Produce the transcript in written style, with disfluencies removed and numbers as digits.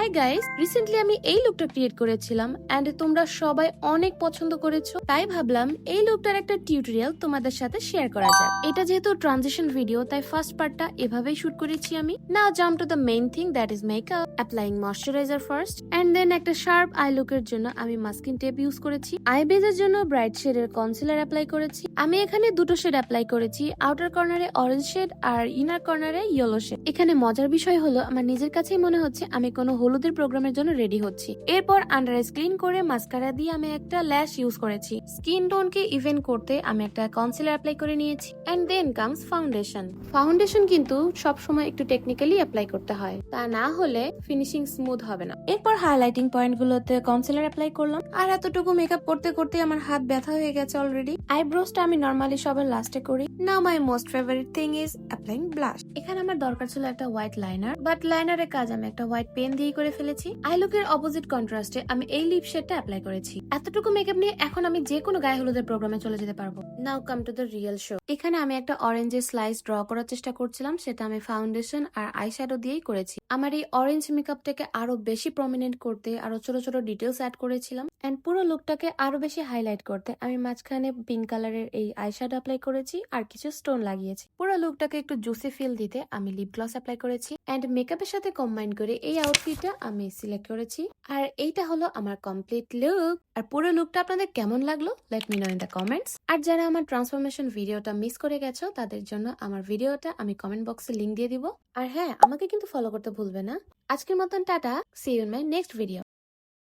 Hi guys, recently আমি এই লুকটা ক্রিয়েট করেছিলাম এন্ড তোমরা সবাই অনেক পছন্দ করেছো, তাই ভাবলাম এই লুকটার একটা টিউটোরিয়াল তোমাদের সাথে শেয়ার করা যাক। এটা যেহেতু ট্রানজিশন ভিডিও, তাই ফার্স্ট পার্টটা এভাবেই শুট করেছি আমি। Now jump to the main thing, that is makeup. Applying moisturiser first and then একটা শার্প আই লুকের জন্য আমি মাস্কিং টেপ ইউজ করেছি। আই বেজের জন্য ব্রাইট শেডের কনসিলার অ্যাপ্লাই করেছি। আমি এখানে দুটো শেড অ্যাপ্লাই করেছি, আউটার কর্নারে অরেঞ্জ শেড আর ইনার কর্নারে ইয়েলো শেড। এখানে মজার বিষয় হলো আমার নিজের কাছেই মনে হচ্ছে আমি কোনো হলুদের প্রোগ্রামের জন্য রেডি হচ্ছি। এরপর আন্ডার আইস ক্লিন করে মাস্কারা দিয়ে আমি একটা ল্যাশ ইউজ করেছি। স্কিন টোনকে ইভেন করতে আমি একটা কনসিলার অ্যাপ্লাই করে নিয়েছি and then comes foundation. Foundation কিন্তু সবসময় একটু টেকনিক্যালি অ্যাপ্লাই করতে হয়, তা না হলে ফিনিশিং স্মুথ হবে না। এরপর হাইলাইটিং পয়েন্ট গুলোতে কনসিলার অ্যাপ্লাই করলাম। আর এতটুকু মেকআপ করতে করতে আমার হাত ব্যথা হয়ে গেছে অলরেডি। আইব্রোসটা আমি নরমালি সবার লাস্টে করি। Now my most favourite thing is applying blush. এখানে আমার দরকার ছিল একটা হোয়াইট লাইনার, বাট লাইনারের কাজ আমি একটা হোয়াইট পেন দিয়ে করে ফেলেছি। আই লুকের অপোজিট কন্ট্রাস্টে আমি এই লিপ শেডটা অ্যাপ্লাই করেছি। এতটুকু মেকআপ নিয়ে এখন আমি যে কোনো গায়ে হলুদের প্রোগ্রামে চলে যেতে পারবো। Now come to the real show. এখানে আমি একটা অরেঞ্জের স্লাইস ড্র করার চেষ্টা করছিলাম, সেটা আমি ফাউন্ডেশন আর আই শ্যাডো দিয়েই করেছি। আমার এই অরেঞ্জ মেকআপটাকে আরো বেশি প্রমিনেন্ট করতে আরো ছোট ছোট ডিটেলস অ্যাড করেছিলাম এন্ড পুরো লুকটাকে আরো বেশি হাইলাইট করতে আমি মাঝখানে পিঙ্ক কালারের এই আই শ্যাডো অ্যাপ্লাই করেছি আর কিছু স্টোন লাগিয়েছি। পুরো লুকটাকে একটু জুসি ফিল দিতে আমি লিপ গ্লস অ্যাপ্লাই করেছি এন্ড মেকআপের সাথে কম্বাইন করে এই আউটফিটটা আমি সিলেক্ট করেছি। আর এইটা হলো আমার কমপ্লিট লুক। আর পুরো লুকটা আপনাদের কেমন লাগলো let me know in the comments. আর যারা আমার ট্রান্সফরমেশন ভিডিওটা মিস করে গেছো তাদের জন্য আমার ভিডিওটা আমি কমেন্ট বক্সে লিংক দিয়ে দিব। আর হ্যাঁ, আমাকে কিন্তু ফলো করতে ভুলবে না। আজকের মতন tata, see you in my next video.